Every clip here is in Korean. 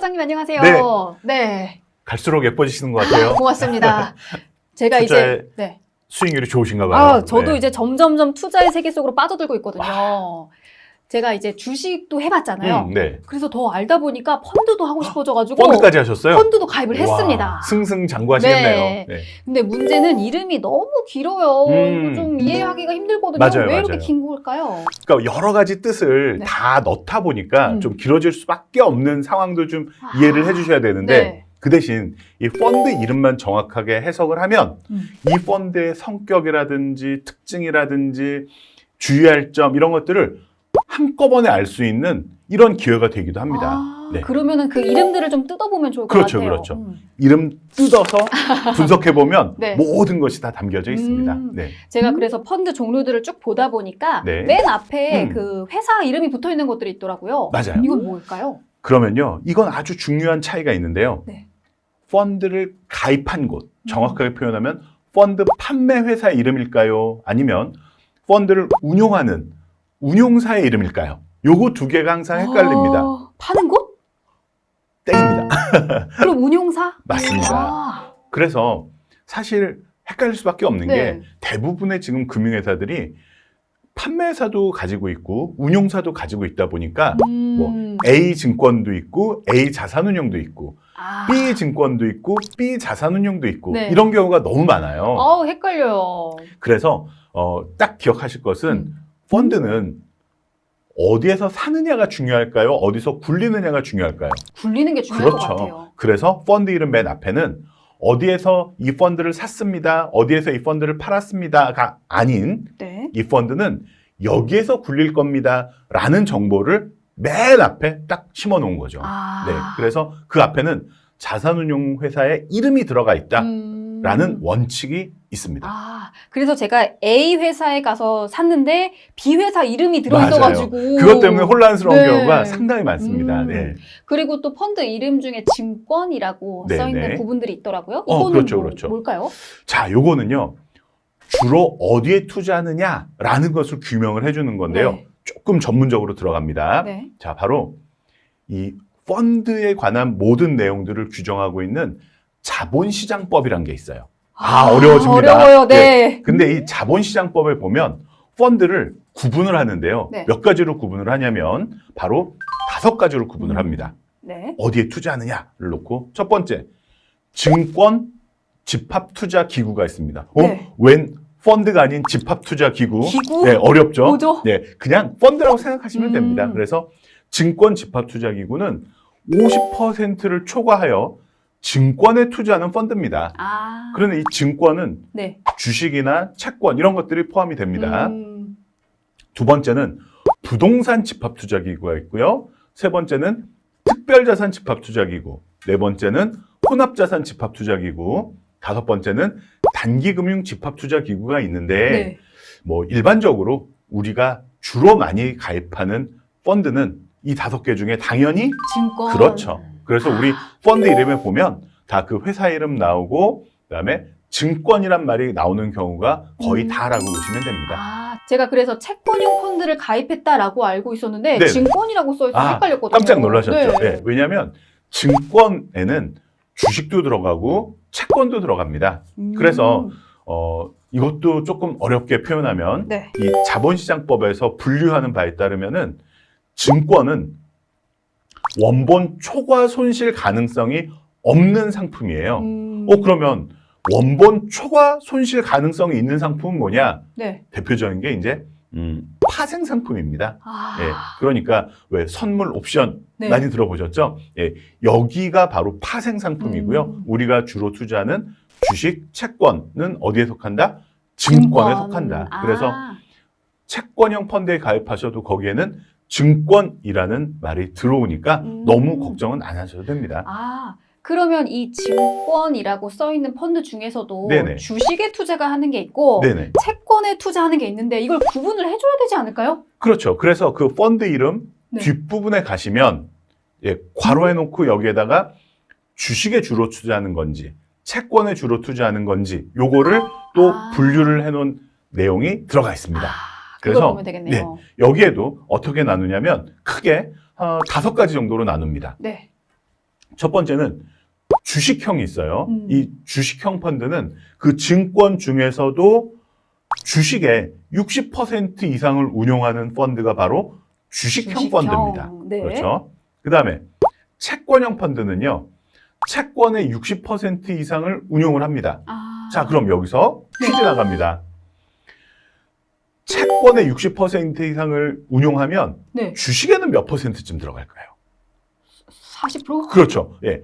사장님 안녕하세요. 네. 네. 갈수록 예뻐지시는 것 같아요. 고맙습니다. 제가 투자에 이제 네. 수익률이 좋으신가 봐요. 저도 네. 이제 점점점 투자의 세계 속으로 빠져들고 있거든요. 제가 이제 주식도 해봤잖아요. 네. 그래서 더 알다 보니까 펀드도 하고 싶어져가지고 펀드까지 하셨어요? 펀드도 가입을 했습니다. 와, 승승장구하시겠네요. 네. 네. 근데 문제는 이름이 너무 길어요. 좀 이해하기가 힘들거든요. 맞아요, 왜 이렇게 맞아요. 긴 걸까요? 그러니까 여러 가지 뜻을 네. 다 넣다 보니까 좀 길어질 수밖에 없는 상황도 좀 이해를 해주셔야 되는데 네. 그 대신 이 펀드 이름만 정확하게 해석을 하면 이 펀드의 성격이라든지 특징이라든지 주의할 점 이런 것들을 한꺼번에 알 수 있는 이런 기회가 되기도 합니다. 네. 그러면은 그 이름들을 좀 뜯어보면 좋을 것 그렇죠, 같아요. 그렇죠. 이름 뜯어서 분석해보면 네. 모든 것이 다 담겨져 있습니다. 네. 제가 그래서 펀드 종류들을 쭉 보다 보니까 네. 맨 앞에 그 회사 이름이 붙어 있는 것들이 있더라고요. 맞아요. 이건 뭘까요? 그러면요, 이건 아주 중요한 차이가 있는데요. 네. 펀드를 가입한 곳, 정확하게 표현하면 펀드 판매 회사 이름일까요? 아니면 펀드를 운용하는 운용사의 이름일까요? 요거 두 개가 항상 헷갈립니다. 파는 곳? 땡입니다. 그럼 운용사? 맞습니다. 그래서 사실 헷갈릴 수밖에 없는 네. 게 대부분의 지금 금융회사들이 판매사도 가지고 있고 운용사도 가지고 있다 보니까 뭐 A 증권도 있고 A 자산운용도 있고 B 증권도 있고 B 자산운용도 있고 네. 이런 경우가 너무 많아요. 헷갈려요. 그래서 딱 기억하실 것은 펀드는 어디에서 사느냐가 중요할까요? 어디서 굴리느냐가 중요할까요? 굴리는 게 중요할 것 그렇죠. 같아요. 그래서 펀드 이름 맨 앞에는 어디에서 이 펀드를 샀습니다. 어디에서 이 펀드를 팔았습니다가 아닌 네. 이 펀드는 여기에서 굴릴 겁니다. 라는 정보를 맨 앞에 딱 심어 놓은 거죠. 네. 그래서 그 앞에는 자산운용 회사의 이름이 들어가 있다. 라는 원칙이 있습니다. 그래서 제가 A 회사에 가서 샀는데 B 회사 이름이 들어있어가지고 그것 때문에 혼란스러운 네. 경우가 상당히 많습니다. 네. 그리고 또 펀드 이름 중에 증권이라고 네, 써있는 네. 부분들이 있더라고요. 이거는 그렇죠, 그렇죠. 뭘까요? 자, 요거는요. 주로 어디에 투자하느냐라는 것을 규명을 해주는 건데요. 네. 조금 전문적으로 들어갑니다. 네. 자, 바로 이 펀드에 관한 모든 내용들을 규정하고 있는 자본시장법이란 게 있어요. 어려워집니다. 어려워요. 네. 근데 이 자본시장법에 보면 펀드를 구분을 하는데요. 네. 몇 가지로 구분을 하냐면 바로 5가지로 구분을 합니다. 네. 어디에 투자하느냐를 놓고 첫 번째, 증권 집합투자기구가 있습니다. 네. 웬 펀드가 아닌 집합투자기구? 기구? 네, 어렵죠? 뭐죠? 네, 그냥 펀드라고 생각하시면 됩니다. 그래서 증권 집합투자기구는 50%를 초과하여 증권에 투자하는 펀드입니다. 그런데 이 증권은 네. 주식이나 채권 이런 것들이 포함이 됩니다. 두 번째는 부동산 집합투자기구가 있고요. 세 번째는 특별자산 집합투자기구. 네 번째는 혼합자산 집합투자기구. 다섯 번째는 단기금융 집합투자기구가 있는데 네. 뭐 일반적으로 우리가 주로 많이 가입하는 펀드는 이 5개 중에 당연히 증권. 그렇죠. 그래서 우리 펀드 이름에 보면 다 그 회사 이름 나오고 그다음에 증권이란 말이 나오는 경우가 거의 다라고 보시면 됩니다. 제가 그래서 채권형 펀드를 가입했다라고 알고 있었는데 네네. 증권이라고 써있어서 헷갈렸거든요. 깜짝 놀라셨죠? 네. 네, 왜냐하면 증권에는 주식도 들어가고 채권도 들어갑니다. 그래서 이것도 조금 어렵게 표현하면 네. 이 자본시장법에서 분류하는 바에 따르면은 증권은 원본 초과 손실 가능성이 없는 상품이에요. 그러면 원본 초과 손실 가능성이 있는 상품은 뭐냐? 네. 대표적인 게 이제 파생 상품입니다. 예, 아, 그러니까 왜 선물 옵션 네. 많이 들어보셨죠? 예, 여기가 바로 파생 상품이고요. 우리가 주로 투자하는 주식, 채권은 어디에 속한다? 증권에 속한다. 그래서 채권형 펀드에 가입하셔도 거기에는 증권이라는 말이 들어오니까 너무 걱정은 안 하셔도 됩니다. 그러면 이 증권이라고 써있는 펀드 중에서도 네네. 주식에 투자가 하는 게 있고 네네. 채권에 투자하는 게 있는데 이걸 구분을 해줘야 되지 않을까요? 그렇죠. 그래서 그 펀드 이름 네. 뒷부분에 가시면 예, 괄호해 놓고 여기에다가 주식에 주로 투자하는 건지 채권에 주로 투자하는 건지 요거를 또 분류를 해놓은 내용이 들어가 있습니다. 그걸 그래서 보면 되겠네요. 여기에도 어떻게 나누냐면 크게 5가지 정도로 나눕니다. 네. 첫 번째는 주식형이 있어요. 음. 이 주식형 펀드는 그 증권 중에서도 주식의 60% 이상을 운용하는 펀드가 바로 주식형 펀드입니다. 네. 그렇죠. 그 다음에 채권형 펀드는요, 채권의 60% 이상을 운용을 합니다. 아. 자, 그럼 여기서 퀴즈 네. 나갑니다. 채권의 60% 이상을 운용하면 네. 주식에는 몇 %쯤 들어갈까요? 40%? 그렇죠. 예.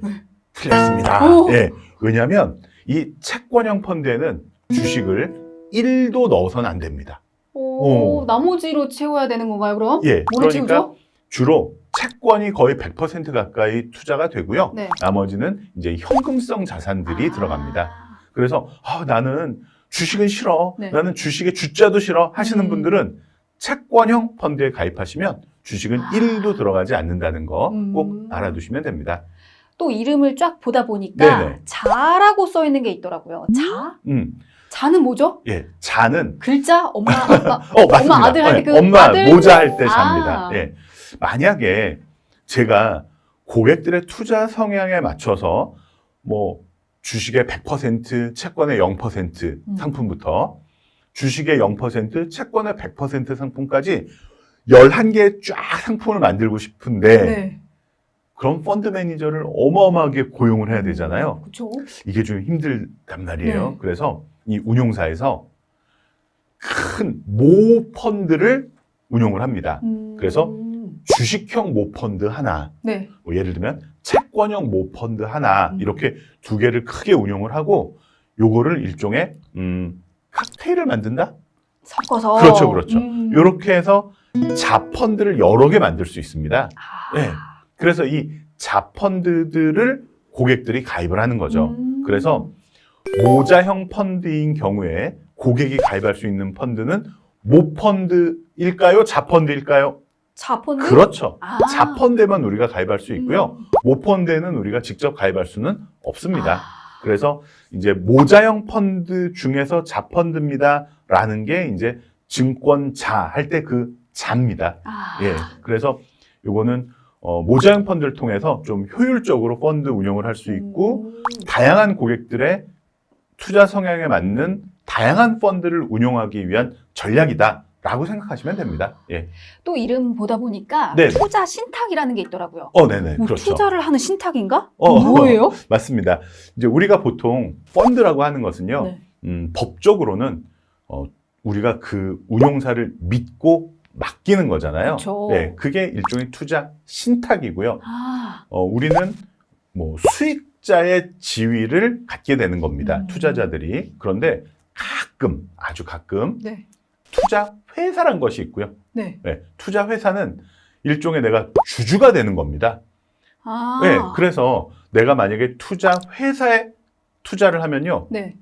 틀렸습니다. 오. 예. 왜냐하면 이 채권형 펀드에는 주식을 1도 넣어서는 안 됩니다. 오, 오. 나머지로 채워야 되는 건가요, 그럼? 예. 뭐로 그러니까 채우죠? 주로 채권이 거의 100% 가까이 투자가 되고요. 네. 나머지는 이제 현금성 자산들이 아. 들어갑니다. 그래서 나는 주식은 싫어. 네. 나는 주식의 주자도 싫어 하시는 분들은 채권형 펀드에 가입하시면 주식은 1도 들어가지 않는다는 거 꼭 알아두시면 됩니다. 또 이름을 쫙 보다 보니까 네네. 자라고 써 있는 게 있더라고요. 자? 자는 뭐죠? 예, 자는 글자? 엄마, 아빠, 맞습니다. 엄마 아들 할 때 그 엄마 아들? 모자 할 때 자입니다. 아. 예. 만약에 제가 고객들의 투자 성향에 맞춰서 뭐 주식의 100%, 채권의 0% 상품부터 주식의 0%, 채권의 100% 상품까지 11개의 쫙 상품을 만들고 싶은데 네. 그럼 펀드 매니저를 어마어마하게 고용을 해야 되잖아요. 그렇죠. 이게 좀 힘들단 말이에요. 네. 그래서 이 운용사에서 큰 모 펀드를 운용을 합니다. 그래서 주식형 모 펀드 하나, 네. 뭐 예를 들면 채권형 모 펀드 하나 이렇게 두 개를 크게 운용을 하고 요거를 일종의 칵테일을 만든다? 섞어서. 그렇죠, 그렇죠. 이렇게 해서 자펀드를 여러 개 만들 수 있습니다. 아. 네. 그래서 이 자펀드들을 고객들이 가입을 하는 거죠. 그래서 모자형 펀드인 경우에 고객이 가입할 수 있는 펀드는 모펀드일까요? 자펀드일까요? 자펀드? 그렇죠. 아. 자펀드에만 우리가 가입할 수 있고요. 모펀드에는 우리가 직접 가입할 수는 없습니다. 아. 그래서 이제 모자형 펀드 중에서 자펀드입니다라는 게 이제 증권자 할 때 그 자입니다. 아. 예. 그래서 요거는 모자형 펀드를 통해서 좀 효율적으로 펀드 운영을 할 수 있고 다양한 고객들의 투자 성향에 맞는 다양한 펀드를 운용하기 위한 전략이다라고 생각하시면 됩니다. 예. 또 이름 보다 보니까 네. 투자 신탁이라는 게 있더라고요. 네네. 뭐 그렇죠. 투자를 하는 신탁인가? 어. 뭐예요? 맞습니다. 이제 우리가 보통 펀드라고 하는 것은요, 네. 법적으로는 우리가 그 운용사를 믿고 맡기는 거잖아요. 그렇죠. 네, 그게 일종의 투자 신탁이고요. 아. 우리는 뭐 수익자의 지위를 갖게 되는 겁니다. 음. 투자자들이. 그런데 가끔, 아주 가끔 네. 투자 회사란 것이 있고요. 네. 네, 투자 회사는 일종의 내가 주주가 되는 겁니다. 아. 네, 그래서 내가 만약에 투자 회사에 투자를 하면요, 네.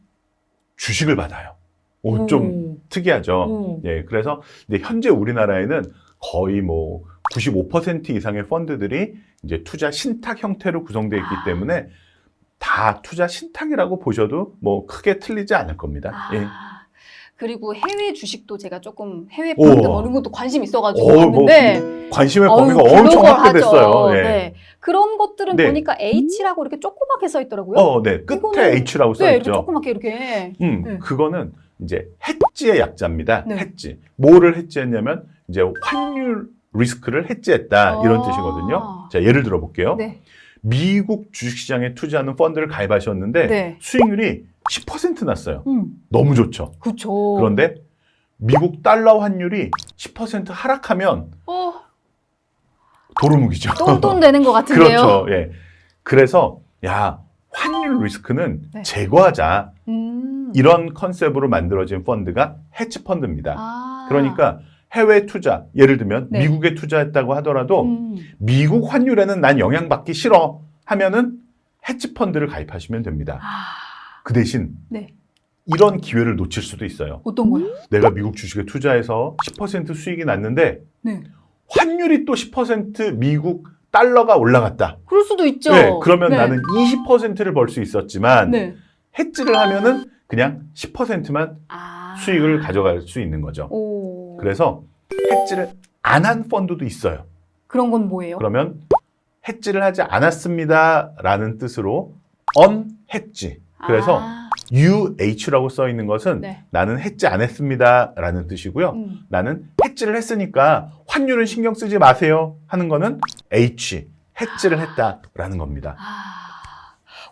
주식을 받아요. 좀 특이하죠. 예, 그래서 이제 현재 우리나라에는 거의 뭐 95% 이상의 펀드들이 이제 투자 신탁 형태로 구성되어 있기 때문에 다 투자 신탁이라고 보셔도 뭐 크게 틀리지 않을 겁니다. 아. 예. 그리고 해외 주식도 제가 조금 해외 펀드 뭐 이런 것도 관심 있어가지고 봤는데 뭐 관심의 범위가 어우, 엄청 글로벌하죠. 확대됐어요. 예. 네. 그런 것들은 네. 보니까 H라고 이렇게 조그맣게 써 있더라고요. 네. 끝에 이거는- H라고 써 네, 이렇게 있죠. 조그맣게 이렇게. 네. 그거는 이제 해지의 약자입니다. 네. 해지. 뭐를 해지했냐면 이제 환율 리스크를 해지했다 이런 아. 뜻이거든요. 자, 예를 들어 볼게요. 네. 미국 주식시장에 투자하는 펀드를 가입하셨는데 네. 수익률이 10% 났어요. 너무 좋죠. 그렇죠. 그런데 미국 달러 환율이 10% 하락하면 도루묵이죠. 똔똔 되는 것 같은데요. 그렇죠. 예. 그래서 환율 리스크는 네. 제거하자. 음. 이런 컨셉으로 만들어진 펀드가 해치 펀드입니다. 아. 그러니까 해외 투자, 예를 들면 네. 미국에 투자했다고 하더라도 미국 환율에는 난 영향받기 싫어 하면은 해치 펀드를 가입하시면 됩니다. 그 대신 네. 이런 기회를 놓칠 수도 있어요. 어떤 거요? 내가 미국 주식에 투자해서 10% 수익이 났는데 네. 환율이 또 10% 미국 달러가 올라갔다. 그럴 수도 있죠. 네, 그러면 네. 나는 20%를 벌 수 있었지만 네. 해지를 하면은 그냥 10%만 수익을 가져갈 수 있는 거죠. 오. 그래서 해지를 안 한 펀드도 있어요. 그런 건 뭐예요? 그러면 해지를 하지 않았습니다라는 뜻으로 unhedge. 그래서 UH라고 써 있는 것은 네. 나는 해지 안 했습니다라는 뜻이고요. 나는 해지를 했으니까 환율은 신경 쓰지 마세요 하는 거는 H, 해지를 했다라는 겁니다.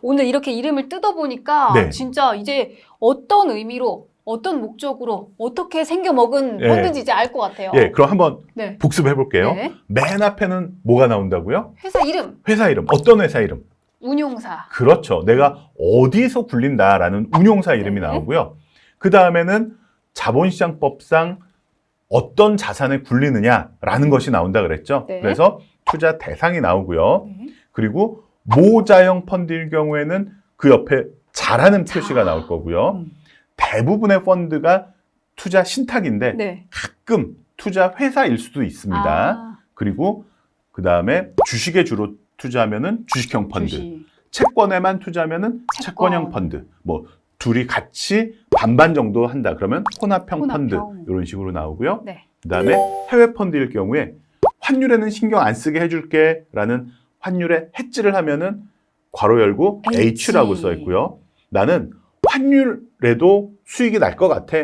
오늘 이렇게 이름을 뜯어보니까 네. 진짜 이제 어떤 의미로 어떤 목적으로 어떻게 생겨먹은 예. 펀드인지 이제 알 것 같아요. 예, 그럼 한번 네. 복습해 볼게요. 네. 맨 앞에는 뭐가 나온다고요? 회사 이름, 회사 이름. 어떤 회사 이름? 운용사. 그렇죠. 내가 어디서 굴린다라는 운용사 이름이 네. 나오고요. 그 다음에는 자본시장법상 어떤 자산에 굴리느냐라는 것이 나온다 그랬죠. 네. 그래서 투자 대상이 나오고요. 네. 그리고 모자형 펀드일 경우에는 그 옆에 자라는 표시가 나올 거고요. 대부분의 펀드가 투자 신탁인데 네. 가끔 투자 회사일 수도 있습니다. 그리고 그 다음에 주식에 주로 투자하면은 주식형 펀드, 주식. 채권에만 투자하면은 채권. 채권형 펀드, 뭐 둘이 같이 반반 정도 한다 그러면 혼합형 혼합형. 펀드 이런 식으로 나오고요. 네. 그 다음에 해외 펀드일 경우에 환율에는 신경 안 쓰게 해줄게라는 환율에 해지를 하면은 괄호 열고 H. H라고 써 있고요. 나는 환율에도 수익이 날 것 같아.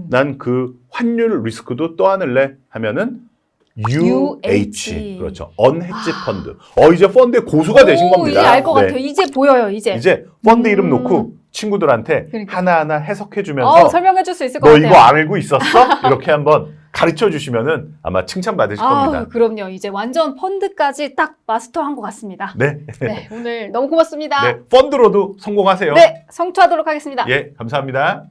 난 그 환율 리스크도 떠안을래 하면은 UH. 그렇죠. 언헤지 펀드. 이제 펀드의 고수가 되신 겁니다. 이제 알 것 네. 같아요. 이제 보여요. 이제 펀드 이름 놓고 친구들한테 그러니까. 하나하나 해석해 주면서 설명해 줄 수 있을 것 너 같아요. 이거 알고 있었어? 이렇게 한번 가르쳐 주시면은 아마 칭찬 받으실 겁니다. 그럼요. 이제 완전 펀드까지 딱 마스터한 것 같습니다. 네. 네, 오늘 너무 고맙습니다. 네. 펀드로도 성공하세요. 네, 성투하도록 하겠습니다. 예, 감사합니다.